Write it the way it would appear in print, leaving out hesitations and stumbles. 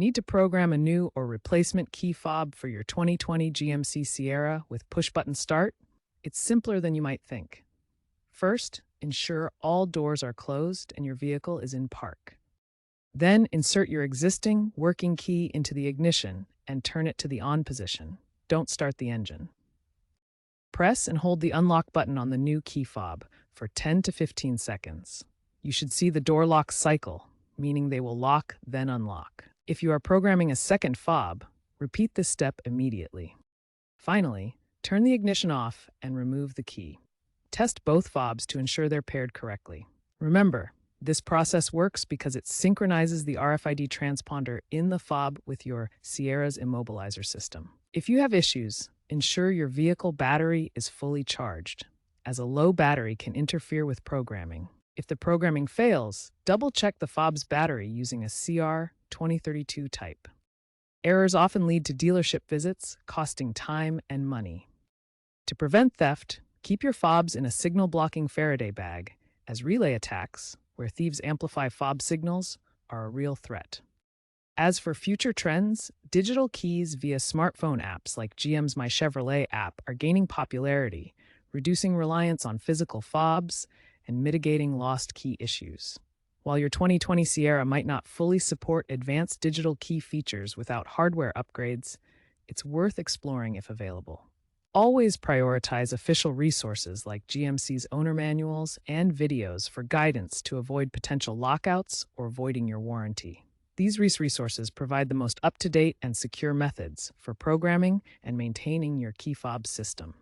Need to program a new or replacement key fob for your 2020 GMC Sierra with push-button start? It's simpler than you might think. First, ensure all doors are closed and your vehicle is in park. Then insert your existing working key into the ignition and turn it to the on position. Don't start the engine. Press and hold the unlock button on the new key fob for 10 to 15 seconds. You should see the door lock cycle, meaning they will lock, then unlock. If you are programming a second fob, repeat this step immediately. Finally, turn the ignition off and remove the key. Test both fobs to ensure they're paired correctly. Remember, this process works because it synchronizes the RFID transponder in the fob with your Sierra's immobilizer system. If you have issues, ensure your vehicle battery is fully charged, as a low battery can interfere with programming. If the programming fails, double-check the fob's battery using a CR2032 type. Errors often lead to dealership visits, costing time and money. To prevent theft, keep your fobs in a signal-blocking Faraday bag, as relay attacks, where thieves amplify fob signals, are a real threat. As for future trends, digital keys via smartphone apps like GM's My Chevrolet app are gaining popularity, reducing reliance on physical fobs and mitigating lost key issues. While your 2020 Sierra might not fully support advanced digital key features without hardware upgrades, it's worth exploring if available. Always prioritize official resources like GMC's owner manuals and videos for guidance to avoid potential lockouts or voiding your warranty. These resources provide the most up-to-date and secure methods for programming and maintaining your key fob system.